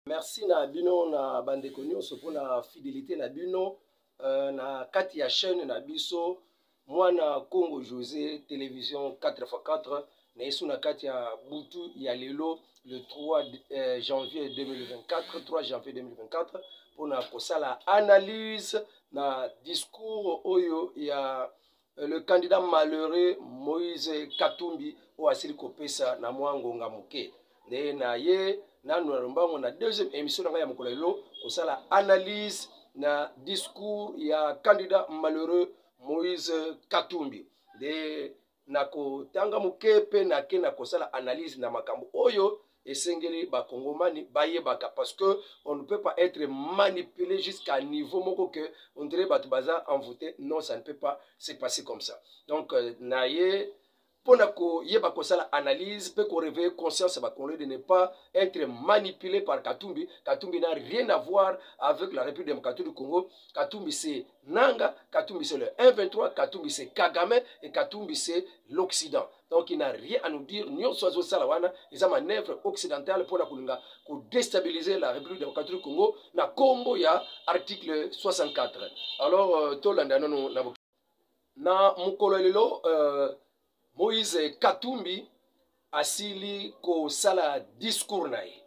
Merci na bino na bandeko nyonso mpona fidélité na bino na kati ya chaîne na biso mwana Congo José télévision 4x4 na yesu na kati ya butu ya lelo le 3 janvier 2024 3 janvier 2024 mpona kosala analyse na discours oyo ya le candidat malheureux Moïse Katumbi oyo asili kopesa na mwa ngonga moke nde na ye nanu na na deuxième émission na ya mokolo lelo kosala analyse na discours ya candidat malheureux Moïse Katumbi de na kotanga moke pe na ke na kosala analyse na makambo oyo esengeli bakongomani bayebaka parce que on ne peut pas être manipulé jusqu'à niveau moko que on dirait bato baza envoûté. Non, ça ne peut pas se passer comme ça. Donc na ye pour yeba kosala analyse peut réveiller conscience de ne pas être manipulé par Katumbi. Katumbi n'a rien à voir avec la République démocratique du Congo. Katumbi c'est Nanga, Katumbi c'est le 1-23, Katumbi c'est Kagame et Katumbi c'est l'Occident. Donc il n'a rien à nous dire. Nous sommes salawana, ils ont manœuvre occidentale pour déstabiliser la République démocratique du Congo. Na Congo il y a article 64. Alors Tolanda na mukolo lelo Moïse Katumbi asili ko sala discours na ye.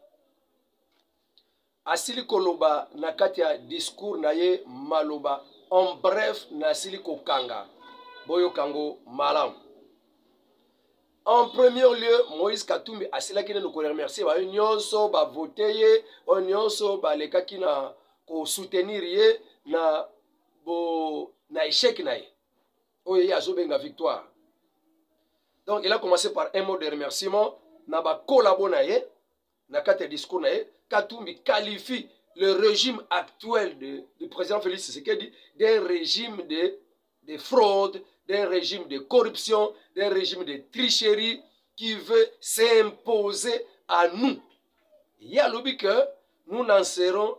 Asili ko loba na kati ya discours na ye maloba. En bref, na asili ko kanga. Boyo kango malam. En premier lieu, Moïse Katumbi asila ki nous remercier ba nyonso ba voter ye, nyonso ba leka ki na ko soutenir ye na échec na ye. Oye ya zobenga victoire. Donc, il a commencé par un mot de remerciement. Naba collaboré na kate discours nae. Katumbi qualifie le régime actuel du président Félix Tshisekedi d'un régime de fraude, d'un régime de corruption, d'un régime de tricherie qui veut s'imposer à nous. Il y a l'objet que nous n'en serons,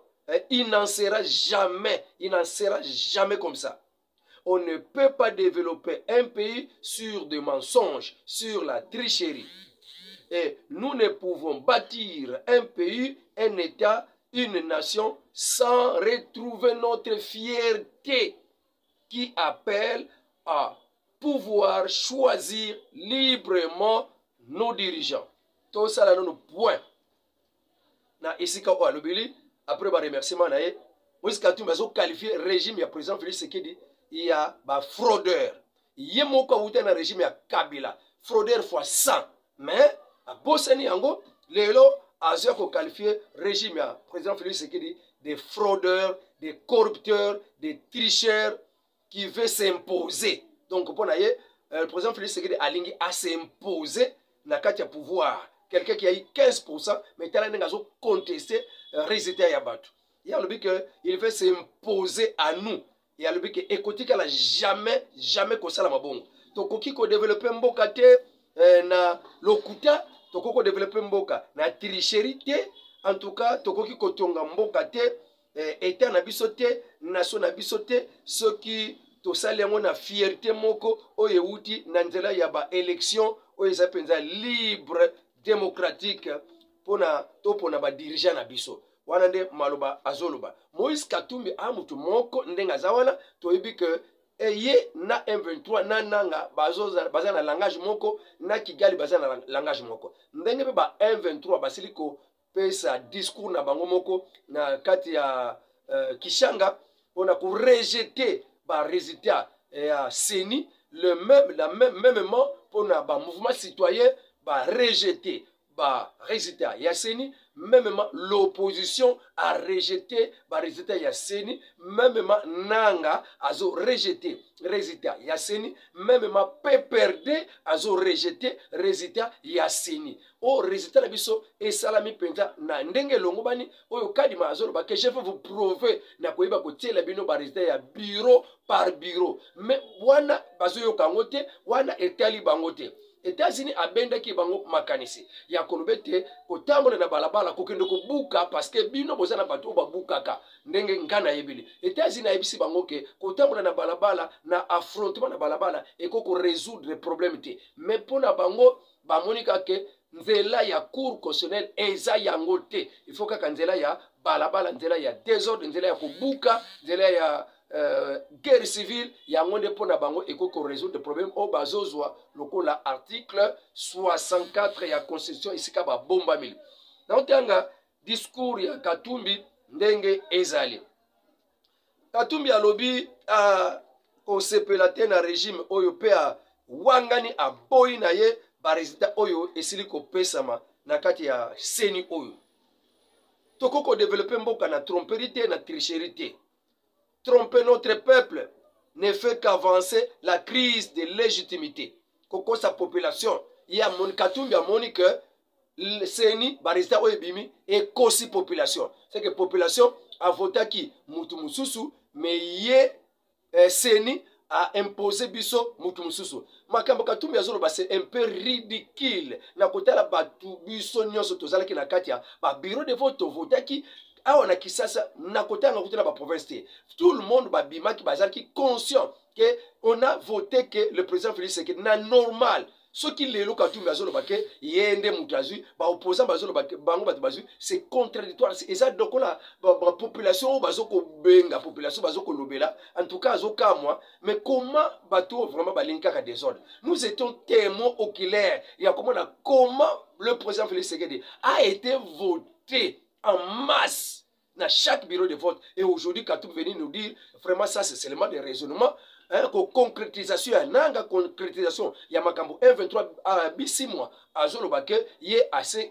il n'en sera jamais comme ça. On ne peut pas développer un pays sur des mensonges, sur la tricherie. Et nous ne pouvons bâtir un pays, un État, une nation sans retrouver notre fierté qui appelle à pouvoir choisir librement nos dirigeants. Tout ça là nous point. Na isika o alobeli après ba remerciement na ye, Moïse Katumbi a qualifié régime ya président Félix Tshisekedi il y a des fraudeurs. Il y a un régime à Kabila. Fraudeur fois 100. Mais, à Bossani Yango, Lélo a qualifié régime à président Félix Tshisekedi des fraudeurs, des corrupteurs, des tricheurs qui veulent s'imposer. Donc, pour le président Félix Tshisekedi a s'imposer dans le pouvoir. Quelqu'un qui a eu 15%, mais il a contesté le résultat Yabatou. Il y a le but qu'il veut s'imposer à nous. Il y a le but que écoutez qu'elle a jamais kosala mabongo. Tokoki ko développer mboka te na lokuta, tokoko développer mboka na tricherie te. En tout cas, tokoki ko tonga mboka te, état na biso te, nation na biso te, ceux qui tosali yango na fierté moko oyo euti na nzela ya ba élection oyo eza penza libre démocratique pona ba dirigeant na biso. Wana nde maloba azoloba. Moïse Katumbi a mutu moko ndenga zawana toyebi que ye na M23 na nanga baza na langage moko na Kigali baza na langage moko. Ndenge pe ba M23 basiliko pesa discours na bango moko na kati ya Kishanga pona ko rejeter ba résultat ya CENI mêmement pona ba mouvement citoyen ba rejeter ba résultat ya CENI. Même l'opposition a rejeté le résultat Yasseni, même Nanga a rejeté le résultat Yasseni, même PPRD a rejeté le résultat Yasseni. Au résultat de biso et salami penta na ndenge longobani oyo kadima azolo ba que je veux vous prouver na koyiba ko tiela bino ba résultat ya bureau par bureau. Mais wana bazoyo kangote wana etali bangote. États-Unis abendaki bango makanisi ya kolobete kotambola na balabala kokende ko buka parce que bino bozana bato ba bukaka ndenge ngana yebili. États-Unis ayebisi bango ke kotambola na balabala na affrontement na balabala et ko résoudre problème te. Mais pona bango ba monika ke nzela ya cour constitutionnelle eza yango te. Il faut kaka nzela ya balabala, nzela ya désordre, nzela ya kobuka, nzela ya guerre civile, yango nde pona bango ekoko résoudre le problème o bazozwa lokola article 64 ya constitution isika ba bomba mili. Na otanga discours ya Katumbi ndenge ezali. Katumbi alobi kosepela te na régime oyo pe wangani aboyi na ye ba résultat oyo esili kopesama na kati ya seni oyo. Tokoko développer mboka na tromperie te na tricherie te. Tromper notre peuple ne fait qu'avancer la crise de légitimité. Koko sa population, ya mon Katumbi a moni que seni ba résultat oyo bimi et kosi population. C'est que population a voté qui mutu mususu mais ye seni a imposé biso mutu mususu. Makambo Katumbi azolo c'est un peu ridicule. Na kota la batu biso nyonso tozala ki na katia ba bureau de vote vote qui awa na Kisasa na kota na kota ba province. Tout le monde ba bima ki bazal qui conscient que on a voté que le président Félix Tshisekedi na normal. Ce qui lelo Katumbi azolo bake yende mutazu ba opposant bazolo bake bango batu bazu c'est contradictoire et ça donc la population bazoko benga population bazoko lobela en tout cas azoka moi mais comment bato vraiment balinka ka désordre. Nous étions témoins oculaires il y a comment le président Félix Tshisekedi a été voté en masse dans chaque bureau de vote et aujourd'hui Katumbi venu nous dire vraiment ça c'est seulement des raisonnements. Concrétisation ya nanga concrétisation ya makambo 23 bisi mois azolobake ye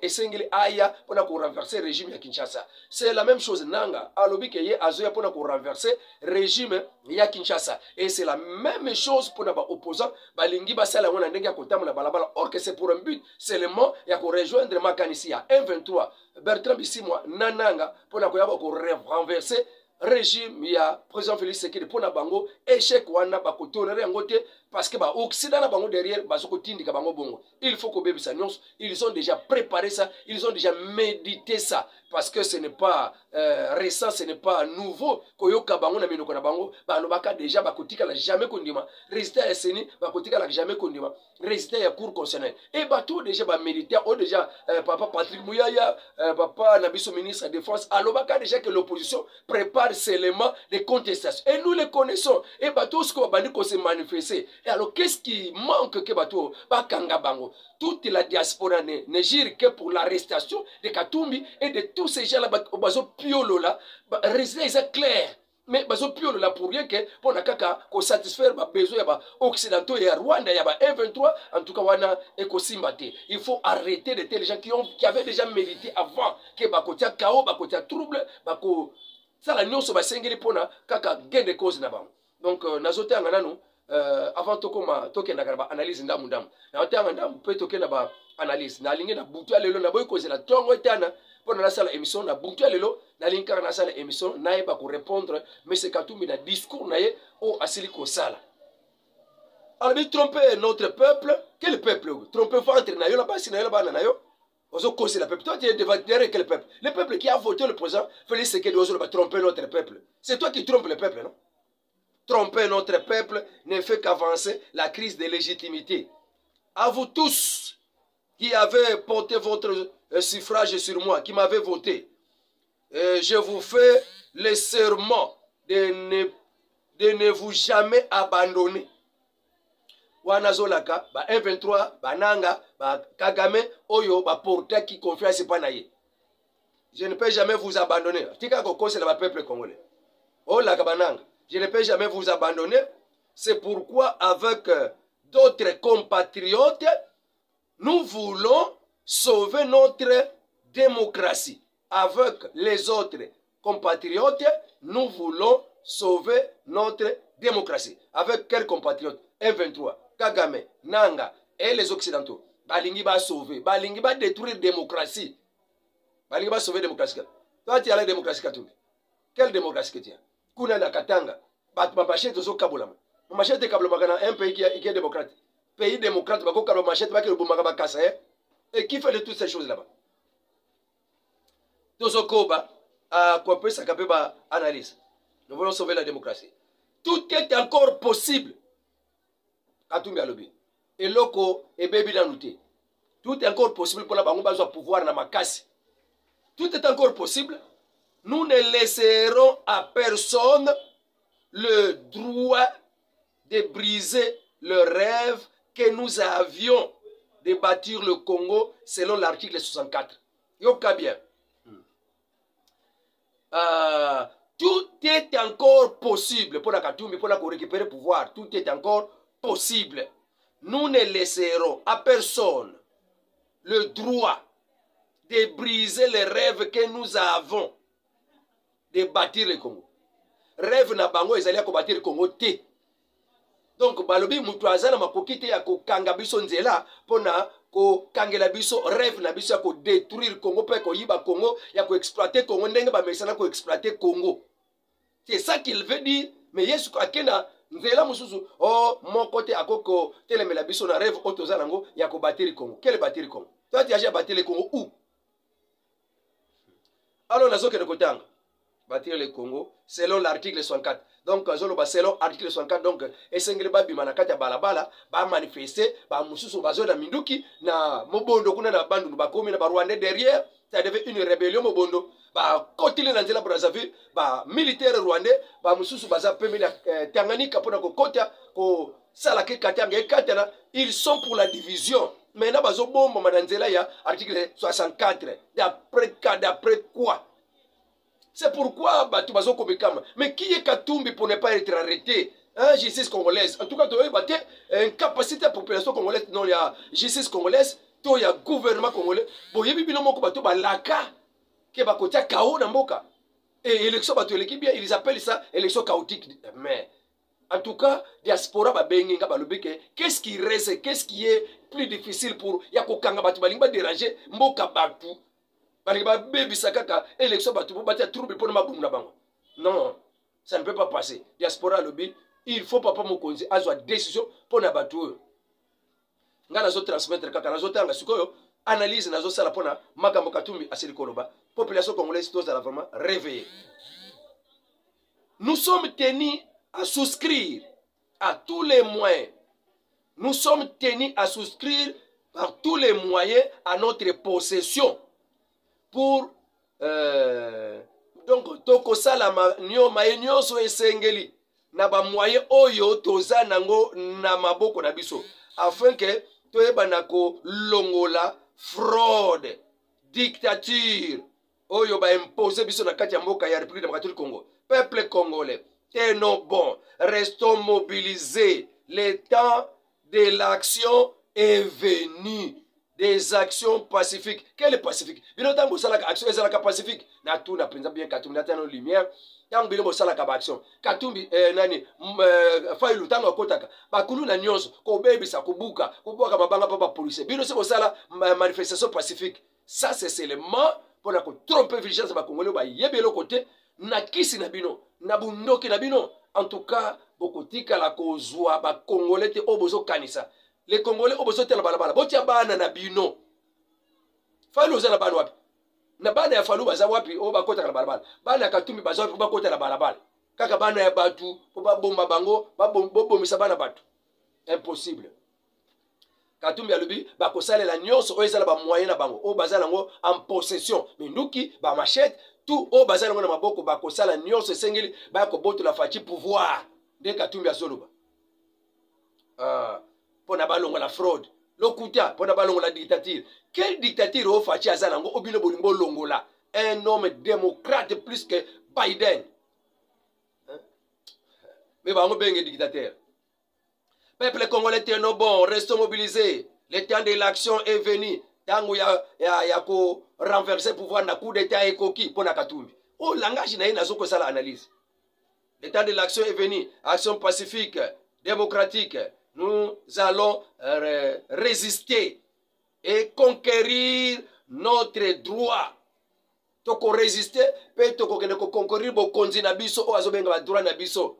esengeli aya pona ko renverser régime ya Kinshasa. C'est la même chose nanga alobi ke ye azoya pona ko renverser régime ya Kinshasa et c'est la même chose pona ba opposant balingi basala wana ndenge ya kotamona balabala or que c'est pour un but seulement ya ko rejoindre makanisi ya 23 Bertrand Bisimwa nananga pona ko yaba ko renverser régime ya président Félix Tshisekedi pona bango échec wana ba ko tolérer yango te parce que ba occident na bango derrière bazoko tindika bango bongo. Il faut ko bebisa nyonso, ils ont déjà préparé ça, ils ont déjà médité ça parce que ce n'est pas récent, ce n'est pas nouveau. Koyoka bango na minoko na bango balobaka déjà bakotika la jamais kondima. Résultat ya seni bakotika la jamais kondima. Résultat ya cour constitutionnelle. Et bato déjà ba méditer o déjà papa Patrick Mouyaya, papa Nabiso ministre de défense alobaka déjà que l'opposition prépare ces éléments de contestation. Et nous les connaissons. Et bateau ce qu'on va dire qu'on s'est manifesté. Et alors qu'est-ce qui manque que bateau bakanga bango? Toute la diaspora ne gire que pour l'arrestation de Katumbi et de tous ces gens là bazo piolo là. Résultat est clair. Mais bazo piolo là pour rien que pour na kaka ko satisfaire ba besoin ya ba occidentaux et Rwanda ya ba M23 en tout cas wana ekosimbate. Il faut arrêter de tels gens qui avaient déjà médité avant que bakotia chaos, bakotia trouble, bako ça la nyonso basengeli pona kaka gain de cause na bango. Donc nazotanga nanu avant tokoma tokenda ba analyse ndamu ndamu. Na otanga ndamu pe tokenda ba analyse. Na lingi na butu lelo na boy cause la tongo etana pona na sala émission na butu lelo na linka na sala émission na yeba ko répondre mais c'est Katumbi na discours na ye o asili ko sala. Alors tromper notre peuple, quel peuple? Tromper ventre na yo la basi na yo la bana na yo. Ozo causer la peuple. Toi, tu es derrière quel peuple? Le peuple qui a voté le président Félix Tshisekedi ozo va tromper notre peuple. C'est toi qui trompes le peuple, non? Tromper notre peuple ne fait qu'avancer la crise de légitimité. À vous tous qui avez porté votre suffrage sur moi, qui m'avez voté, je vous fais le serment de ne vous jamais abandonner. Wanazolaka ba M23 bananga ba Kagame oyo ba porter qui confiance pas naie. Je ne peux jamais vous abandonner. Tika koko c'est le peuple congolais. Oh la bananga, je ne peux jamais vous abandonner. C'est pourquoi avec d'autres compatriotes nous voulons sauver notre démocratie. Avec les autres compatriotes, nous voulons sauver notre démocratie. Avec quels compatriotes? M23 Kagame, Nanga et les Occidentaux. Balingi va sauver. Balingi va détruire la démocratie. Balingi va sauver la démocratie. Toi, tu as la démocratie Katumbi. Quelle démocratie que tu as? Kuna na Katanga. Ma machette au Kaboulama. Ma machette Kaboulama, un pays qui est démocrate. Pays démocrate, bako Kaboulama machette, bako le Boumagaba Kassa. Et qui fait de toutes ces choses là-bas? Tozokoba, à quoi peut s'accaper ba analyse. Nous voulons sauver la démocratie. Tout est encore possible. Katumbi alobi. Et loko et baby danouté. Tout est encore possible pour la bango bazo pouvoir na makasi. Tout est encore possible. Nous ne laisserons à personne le droit de briser le rêve que nous avions de bâtir le Congo selon l'article 64. Yoka bien. Tout est encore possible pour la Katumbi, pour la récupérer le pouvoir. Tout est encore possible. Nous ne laisserons à personne le droit de briser les rêves que nous avons de bâtir le Congo. Rêve na bango ezali ya bâtir le Congo te. Donc balobi mutu azala makoki te ya kokanga biso nzela pona ko kangela biso rêve na biso ya ko détruire Congo pe ko yiba Congo ya ko exploiter Congo ndenge ba mesana ko exploiter Congo. C'est ça qu'il veut dire. Mais Yesu akena nzela mususu oh mon côté akoko telemela biso na rêve otozala ngo ya ko bâtir Congo. Quel bâtir Congo? Toi tu as déjà bâti le Congo où? Alors nazo ke kotanga bâtir le Congo selon l'article 64. Donc selon l'article 64 donc esengeli babima na kati ya balabala ba manifester ba mususu bazo na minduki na mobondo kuna na bandu bakomi na ba Rwandais derrière. Ça devait une rébellion mobondo ba kotile na nzela Brazzaville ba militaire rwandais ba mususu baza pembe na Tanganyika pona ko kota ko sala ke katanga ekatana. Ils sont pour la division. Maintenant bazo bomba mananzela ya article 64 d'après quoi? C'est pourquoi Batou Bazo Kobekama. Mais qui est Katumbi pour ne pas être arrêté? Hein, justice congolaise. En tout cas, tu as une capacité de la population congolaise. Non, il y a justice congolaise. Il y a gouvernement congolais. Bon, il y a bien moko bato balaka ke bakotia chaos na mboka. Et élection bato l'équipe bien, ils appellent ça élection chaotique. Mais en tout cas, diaspora ba benginga balobeke, qu'est-ce qui reste, qu'est-ce qui est plus difficile pour ya kokanga bato balinga déranger mboka batou. Non, ça ne peut pas passer. Diaspora lobby, il faut papa mokonzi azwa décision pour na batu. Nga nazo transmettre kaka nazo tanga sikoyo analyse nazo sala pona makambo Katumbi asili koloba. Population congolaise doit vraiment réveiller. Nous sommes tenus à souscrire à tous les moyens. Nous sommes tenus à souscrire par tous les moyens à notre possession. Pour donc tokosala nyonso esengeli na ba moyen oyo toza nango na maboko na biso afin que toyeba na ko longola fraude dictature oyo ba imposer biso na kati ya mboka ya République démocratique du Congo. Peuple congolais, tenons bon, restons mobilisés. Le temps de l'action est venu. Des actions pacifiques. Quelle est pacifique? Bino tango salaka action ezalaka pacifique. Na tout na penza bien Katumbi na tano lumière. Tango bino salaka ba action. Katumbi nani failu tango akotaka. Bakulu na nyonso ko bebisa kubuka, kubuka mabanga pa police. Bino se sala manifestation pacifique. Ça c'est seulement pour la tromper vigilance ba Congolais ba yebelo côté na kisi na bino, na bundoki na bino. En tout cas, bokotika la kozwa ba Congolais te obozo kanisa. Les Congolais ont besoin de la balabala. Botia bana na bino. Fallu za na bana wapi. Na bana ya Fallu baza wapi o bakota na balabala. Bana ya Katumbi baza wapi bakota na balabala. Kaka bana ya batu po ba bomba bango, ba bomisa bana batu. Impossible. Katumbi alubi bakosala la nyonso o ezala ba moyen na bango. O bazala ngo en possession. Minduki ba machette tout o bazala ngo na maboko bakosala nyonso sengeli ba ko boto la fachi pouvoir de Katumbi azoloba. Pona balongo la fraude lokuta pona balongo la dictature. Quelle dictature au fachi azalango obino bolingo longola un homme démocrate plus que Biden, mais bango benge dictateur. Peuple congolais tenons bon, restons mobilisés. Le temps de l'action est venu. Tango ya ko renverser pouvoir na coup d'état et koki pona Katumbi. Oh langage na ina zoko sala analyse. Le temps de l'action est venu. Action pacifique, démocratique. Nous allons résister et conquérir notre droit. Toko résister, pe toko kene ko conquérir bo konzi na biso o azobenga ba droit na biso.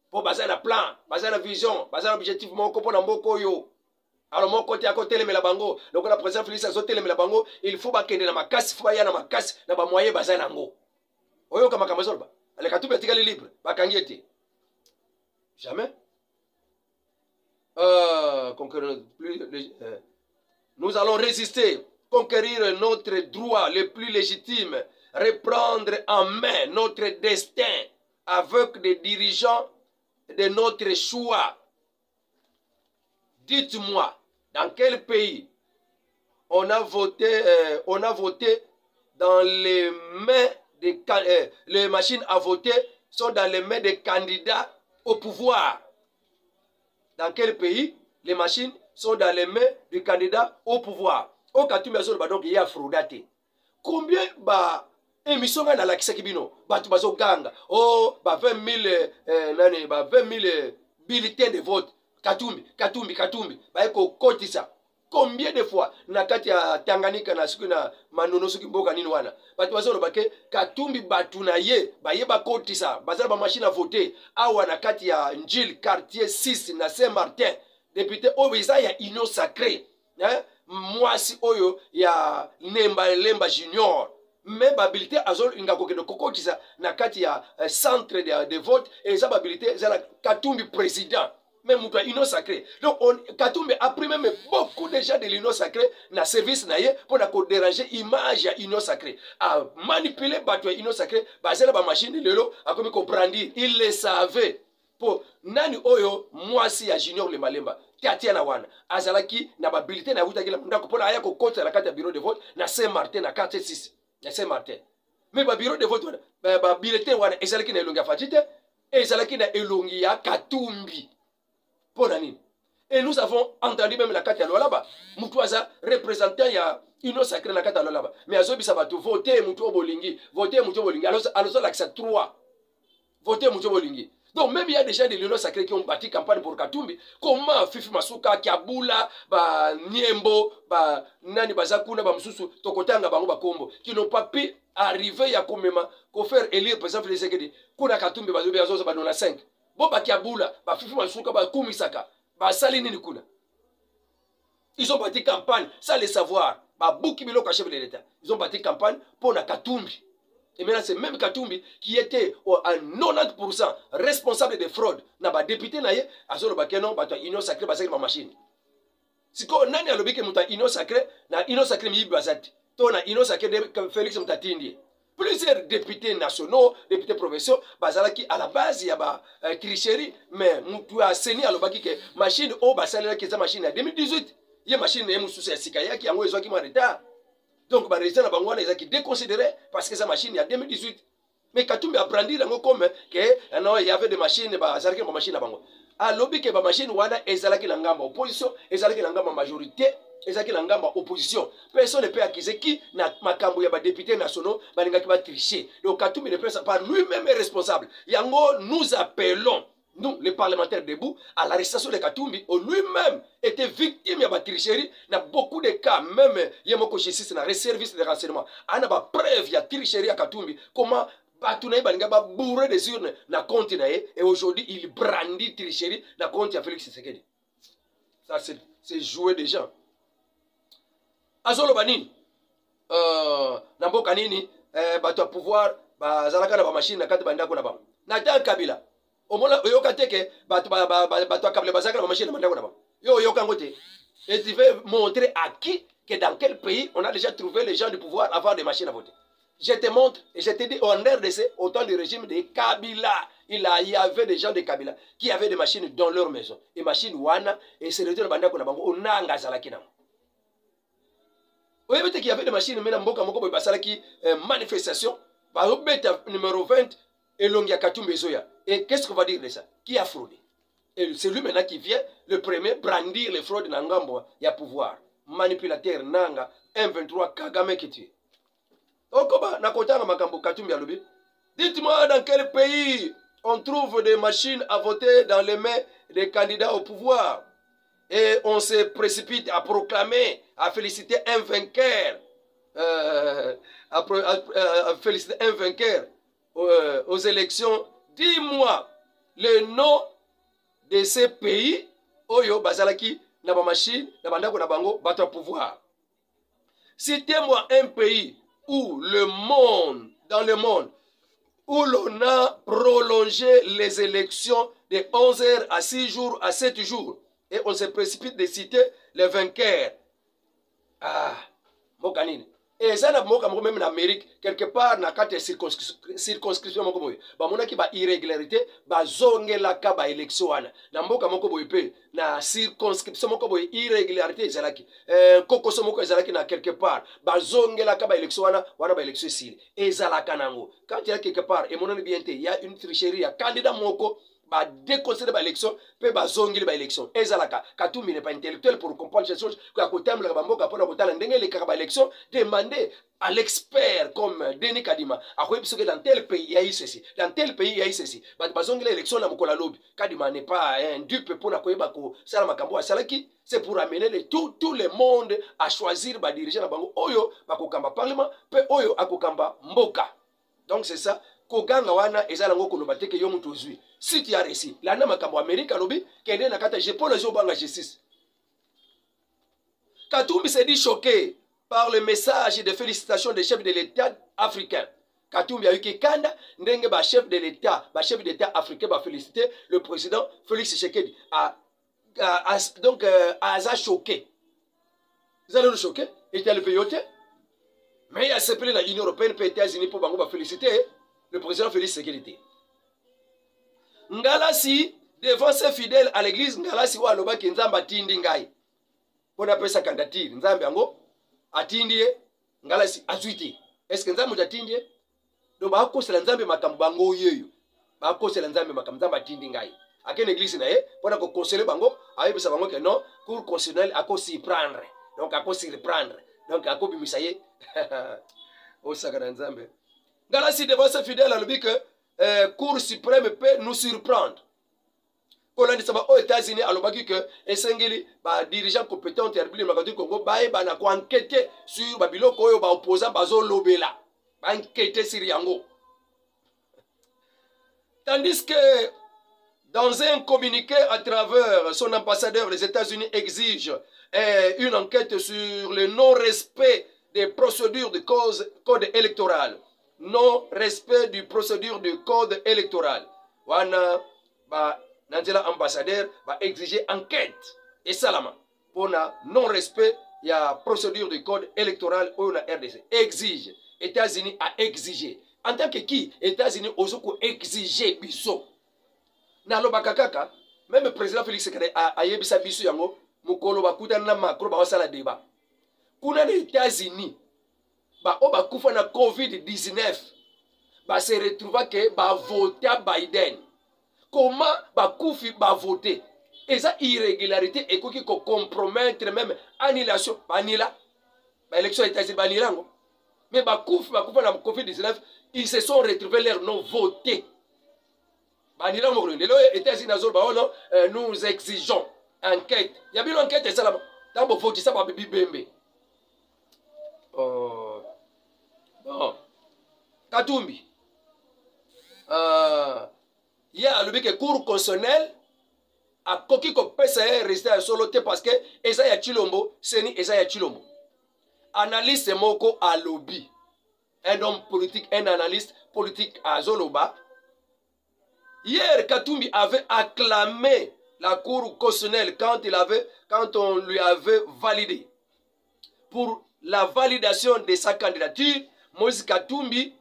Po baza na plan, baza na vision, baza na objectif moko po na mboko yo. Alors mon côté à côté les bango, donc la président Félix a sauté les bango, il faut ba kende na makasi, faut ba ya na makasi na ba moyen baza na ngo. Oyo kama kama zolba. Ale Katumbi atikali libre, ba kangiete. Jamais. Nous allons résister, conquérir notre droit le plus légitime, reprendre en main notre destin avec des dirigeants de notre choix. Dites-moi, dans quel pays on a voté dans les mains des les machines à voter sont dans les mains des candidats au pouvoir. Dans quel pays les machines sont dans les mains du candidat au pouvoir? Au Katumbi donc il y a fraudate. Combien ba émission na la kisakibino batu bazo ganga oh ba 20 000 bulletins de vote Katumbi ba eko kotisa. Combien de fois na kati ya Tanganyika na siku na manono suki mboka nini wana batu bazo lobake Katumbi batu na ye ba yeba kotisa bazala ba machine à voter awa na kati ya Njil quartier 6 na Saint-Martin député Obeza ya union sacrée hein mwasi oyo ya Lemba Junior mais babilité azol ingako de kokotisa na kati ya centre de vote et ça babilité za Katumbi président même mouton union sacrée. Donc Katumbi a pris même beaucoup de gens de l'union sacrée na service na ye pour na ko déranger image ya union sacrée a manipuler bato ya union sacrée basela ba machine lelo a comme ko brandir il le savait pour nani oyo mwasi ya Junior le Malemba tiatia na wana azalaki na babilité na utaki la ndako pona aya ko kota na kati ya bureau de vote na Saint-Martin na quartier 6 na Saint-Martin mais ba bureau de vote wana ba bulletin wana ezalaki na elongi ya Fatite ezalaki na elongi ya Katumbi. Et nous avons entendu même la carte à l'Olaba. Moutouaza, représentant ya union sacrée la carte à l'Olaba. Mais Azobi Sabato, votez Moutou Bolingi, votez Moutou Bolingi. Alors, l'accès 3. Votez Moutou Bolingi. Donc, même il y a des gens de l'union sacrée qui ont bâti campagne pour Katumbi. Comment Fifi Masuka, Kiabula, Niembo, Nani Bazakuna, Bamsusu, Tokotanga, Bango Kombo, qui n'ont pas pu arriver à faire élire, par exemple, les Sekedi. Kuna Katumbi, Bazobi Azosa, Badona 5. Bon, Kiabula, Fifi Masuka, Kumisaka, Salini Nikuna. Ils ont bâti campagne, sans le savoir. Bouki Bilo chef de l'État. Ils ont bâti campagne pour la Katumbi. Et maintenant, c'est même Katumbi qui était à 90% responsable des fraudes. N'a député naïe, à ce moment là, union sacrée, basé ma machine. Si on a un lobby qui est union sacrée, na union sacrée mi bazat. Ton a union sacrée de Félix Mtatindi. Plusieurs députés nationaux, députés provinciaux, bazalaki à la base il y a tricherie, mais moutou a seni à l'obaki que machine au basala qui est machine à 2018. Il y a machine et moussou c'est sikaya qui a un qui m'a retard. Donc, les résidents de qui déconsidéré parce que sa machine il y a 2018. Mais Katumbi a brandi comme il y avait des machines, des machines à Bango. À lobby que la machine wana ezalaki la ngamba opposition, ezalaki la ngamba majorité, ezalaki la ngamba opposition. Personne ne peut accuser qui na makambo ya ba députés nationaux balingaki ba tricher. Donc Katumbi ne peut pas lui-même est responsable. Yango nous appelons nous, les parlementaires debout, à l'arrestation de Katumbi, lui-même était victime de la tricherie. Dans beaucoup de cas, même Yamoko Jessis, dans les services de renseignement, il y a des preuves de tricherie à Katumbi. Comment Batunaï Bangaba bourré des urnes dans le compte et aujourd'hui il brandit tricherie dans le compte de Félix Tshisekedi. Ça, c'est jouer des gens. Azolo Banin, Namboka Nini, Batu à pouvoir, Zalaka na machine, na kati bandako na ba. Nata Kabila. Au moins, il y a des et tu veux montrer à qui, que dans quel pays, on a déjà trouvé les gens du pouvoir à avoir des machines à voter. Je te montre, et je te dis, en RDC, au temps du régime de Kabila, il y avait des gens de Kabila qui avaient des machines dans leur maison. Et machines Wana, et c'est le temps de Bango, on a un gazalakina. Vous voyez qu'il y avait des machines, mais dans qui manifestation, numéro 20, et Longia Katumbi Zoya. Et qu'est-ce qu'on va dire de ça? Qui a fraudé? Et c'est lui maintenant qui vient, le premier, brandir les fraudes dans Ngambo, il y a pouvoir. Manipulateur, Nanga, M23, Kagame qui tue. Dites-moi dans quel pays on trouve des machines à voter dans les mains des candidats au pouvoir. Et on se précipite à proclamer, à féliciter un vainqueur. À féliciter un vainqueur aux élections. Dis-moi le nom de ces pays Oyo Bazalaki Naba Machine, Nabandako Nabango, battre pouvoir. Citez-moi un pays où dans le monde, où l'on a prolongé les élections de 11 heures à 6 jours à 7 jours. Et on se précipite de citer les vainqueurs. Ah, mboka nini? Et ça na mboka moko même en Amérique quelque part na kati circonscription moko boye. Ba monaki ba irrégularité ba zongela ka ba élection wana. Na mboka moko boye pe na circonscription moko boye irrégularité ezalaki. Kokoso moko ezalaki na quelque part ba zongela ka ba élection wana ba élection sile. Ezalaka nango. Quand il y a quelque part et mononi bien te, il y a une tricherie, il y a candidat moko ba déconseiller ba élection pe ba zongeli ba élection ezalaka Katumbi n'est pas intellectuel pour comprendre ces choses que à côté de ba mboka pona kotala ndenge le ka ba élection demander à l'expert comme Denis Kadima a quoi que dans tel pays il y a eu ceci dans tel pays il y a eu ceci ba zongeli élection na mokola lobby Kadima n'est pas un dupe pour na koyeba ko sala makambo asala ki c'est pour amener tout le monde à choisir ba dirigeant na bango oyo ba kokamba parlement pe oyo akokamba mboka. Donc c'est ça koganga wana ezala ngo koloba teke yo mutu ozwi si tu as réussi la na makambo Amerika lobi kende na kata je pole zo banga justice. Katumbi s'est dit choqué par le message de félicitations des chefs de l'État africain. Katumbi a eu kanda ndenge ba chef d'État africain ba féliciter le président Félix Tshisekedi donc a choqué. Vous allez le choquer et il le payoté. Mais il a s'appelé la Union européenne et les États-Unis pour bango ba féliciter le président Félix Tshisekedi. Ngalasi devant ses fidèles à l'église Ngalasi wa loba ki nzamba tindi ngai. Pona pesa kandatiri nzambe yango atindi Ngalasi azwiti. Est-ce que nzambe atindi? Do ba kosela nzambe makambo bango yeyo. Ba kosela nzambe makambo nzamba tindi ngai. Akene église na ye pona ko conseiller bango ayebisa bango que non cour constitutionnelle ako s'y prendre. Donc ako s'y reprendre. Donc ako bimisa ye. O sakana nzambe. Ngalasi devant ses fidèles a lobi que Cour suprême peut nous surprendre. Aux États-Unis, alobaki que esengeli ba dirigeant compétent terbili makati Congo ba eba na ko enquêter sur ba biloko oyo ba opposant bazo lobela. Ba enquêter sur yango. Tandis que dans un communiqué à travers son ambassadeur, les États-Unis exigent une enquête sur le non-respect des procédures du code électoral. Non-respect du procédure du code électoral. Wana ba nanzela ambassadeur va exiger enquête et salama pour na non-respect ya procédure du code électoral ou na RDC. Exige. États-Unis a exigé. En tant que qui États-Unis osoko exiger biso. Na lobaka kaka même le président Félix Tshisekedi a yebisa biso yango mukolo bakutana na Macron ba wasala débat. Kuna les États-Unis ba oba kufa na COVID-19 ba se retrouva que ba voter à Biden. Comment ba kufi ba voter? Et ça irrégularité et qui compromettre même annulation banila ba élection États-Unis banilango. Mais ba kufa na COVID-19 ils se sont retrouvés leur non voté. Banilango les États-Unis nazol ba non nous exigeons enquête. Il y a bien enquête et ça là. Dans bo voter ça ba bibi bembe. Oh. Bon. Katumbi. Il y a le que cour constitutionnel a koki ko pesa rester solo te parce que Esaïa Chilombo, Seni Esaïa Chilombo. Analyste moko a lobby. Un homme politique, un analyste politique à Zoloba. Hier, Katumbi avait acclamé la cour constitutionnelle quand on lui avait validé. Pour la validation de sa candidature, Moïse Katumbi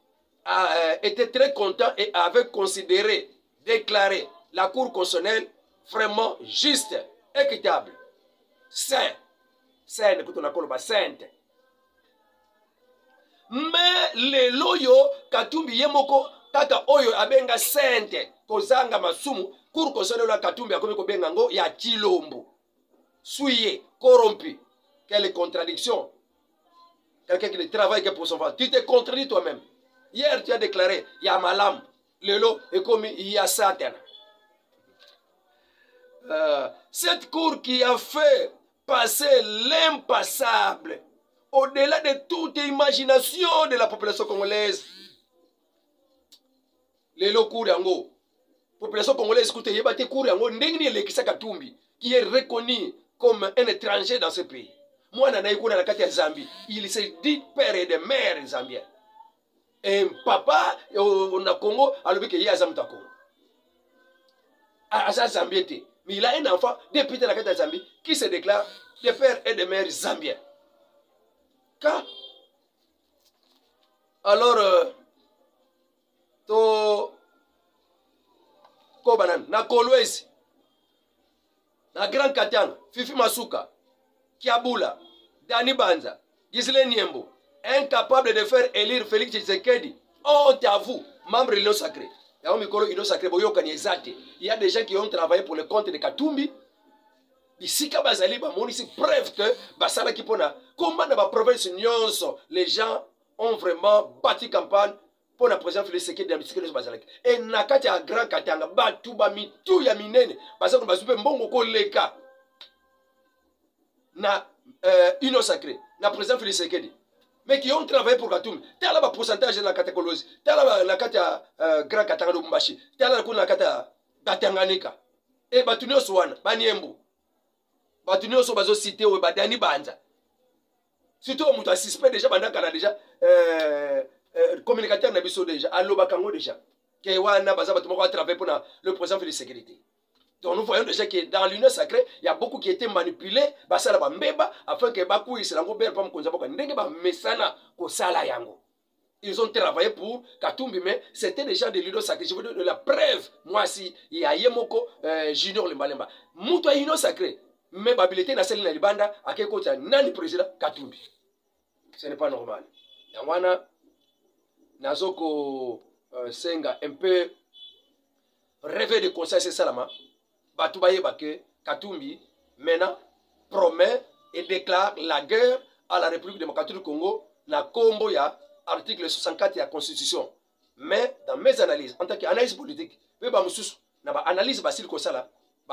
était très content et avait considéré, déclaré la Cour constitutionnelle vraiment juste, équitable, sainte. Mais les loyo Katumbi yemoko kaka oyo abenga sainte kozanga masumu Cour constitutionnelle Katumbi akomi ko benga ngo ya Chilombo. Souillé, corrompu. Quelle contradiction. Quelqu'un qui ne travaille que pour son ventre. Tu te contredis toi-même. Hier, tu as déclaré, il y a Malam, Lelo, et comme il y a Satan. Cette cour qui a fait passer l'impassable au-delà de toute imagination de la population congolaise. Lelo cour yango. Population congolaise, écoutez, il y a des cours yango, ndengni lekisa Katumbi, qui est reconnu comme un étranger dans ce pays. Moi, je suis Zambie. Il se dit père et de mère zambien. Et papa, on a Congo, alors qu'il y a Zambie. Zambie. Mais il a un enfant, depuis la Zambie, qui se déclare de père et de mère zambien. Ka. Alors, to Kobanan, na Kolwezi, na Grand Katanga, Fifi Masuka, Kiabula, Dani Banza, Gisele Niembo, incapable de faire élire Félix Tshisekedi. Honte à vous, membre de l'Union Sacrée. Il y a des gens qui ont travaillé pour le compte de Katumbi. Bisika bazali ba monisi preuve que basala ki pona comment dans la province nyonso les gens ont vraiment bâti campagne pour la président Félix Tshisekedi dans bisika bazalaki et nakati ya Grand Katanga batu ba mitu ya minene basako basupe mbongo ko leka na Union Sacrée na président Félix Tshisekedi mais qui ont travaillé pour Katumbi tala ba pourcentage na catégorie tala na kati ya Grand Katanga do Mbashi tala na kati ya Batanganika et batu nyonso wana baniembo batu nyonso bazo cité o badani banza surtout on muta suspect déjà banda kana déjà communicateur na biso déjà allo bakango déjà ke wana baza batu moko travailler pour le président Félix Tshisekedi. Donc nous voyons déjà que dans l'Union Sacrée il y a beaucoup qui étaient manipulés basala ba mbeba afin que baku isilango ber pam konza boka ndenge ba mesana ko sala yango. Ils ont travaillé pour Katumbi, mais c'était déjà de l'Union Sacrée. Je veux dire de la preuve. Moi, si il y a Yemoko Junior Lemba. Mouto Union Sacrée. Mais l'habilité na celle na libanda à quel côté nani président Katumbi. Ce n'est pas normal. Yangwana nazoko senga un peu rêver de conseil c'est salama. Batubaye bake Katumbi maintenant promet et déclare la guerre à la République démocratique du Congo na kombo ya article 64 de la Constitution. Mais dans mes analyses, en tant qu'analyse politique, je vais analyse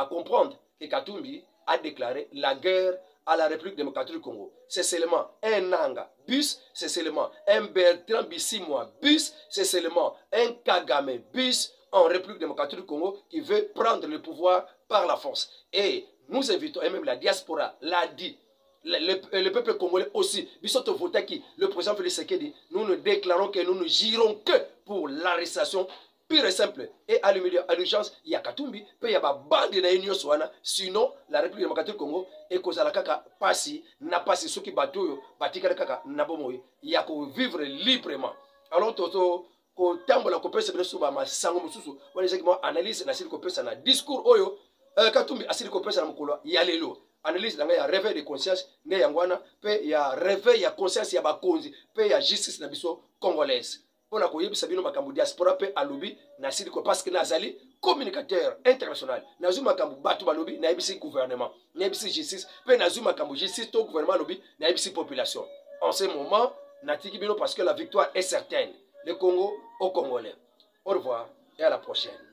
comprendre que Katumbi a déclaré la guerre à la République démocratique du Congo. C'est seulement un Nanga bus, c'est seulement un Bertrand Bisimwa bus, c'est seulement un Kagame bus en République démocratique du Congo qui veut prendre le pouvoir par la force. Et nous invitons, et même la diaspora l'a dit, le peuple congolais aussi, le président Félix Tshisekedi, nous ne déclarons que nous ne girons que pour l'arrestation pure et simple. Et à l'urgence, il y a Katumbi, puis il y a bande de l'Union Swana, sinon la République démocratique du Congo, et que la kaka passi, n'a pas ce qui batoyo, batika kaka nabomoy, il y a que vivre librement. Alors, toto, ko tambo la kopesa bino suba masango mususu, wale gens qui analyse na sili kopesa na discours oyo, Katumbi asili kopesa na mukolo, yalelo. Analyse il y a réveil de conscience ne yangwana pe il y a réveil ya conscience ya bakonzi pe ya justice na biso congolaise pona ko yebisa bino makambo diaspora pe alobi na sili ko parce que nazali communicateur international nazu makambo batu balobi na yebisi gouvernement na yebisi justice pe nazu makambo justice to gouvernement alobi na yebisi population en ce moment natiki bino parce que la victoire est certaine le Congo au Congolais. Au revoir et à la prochaine.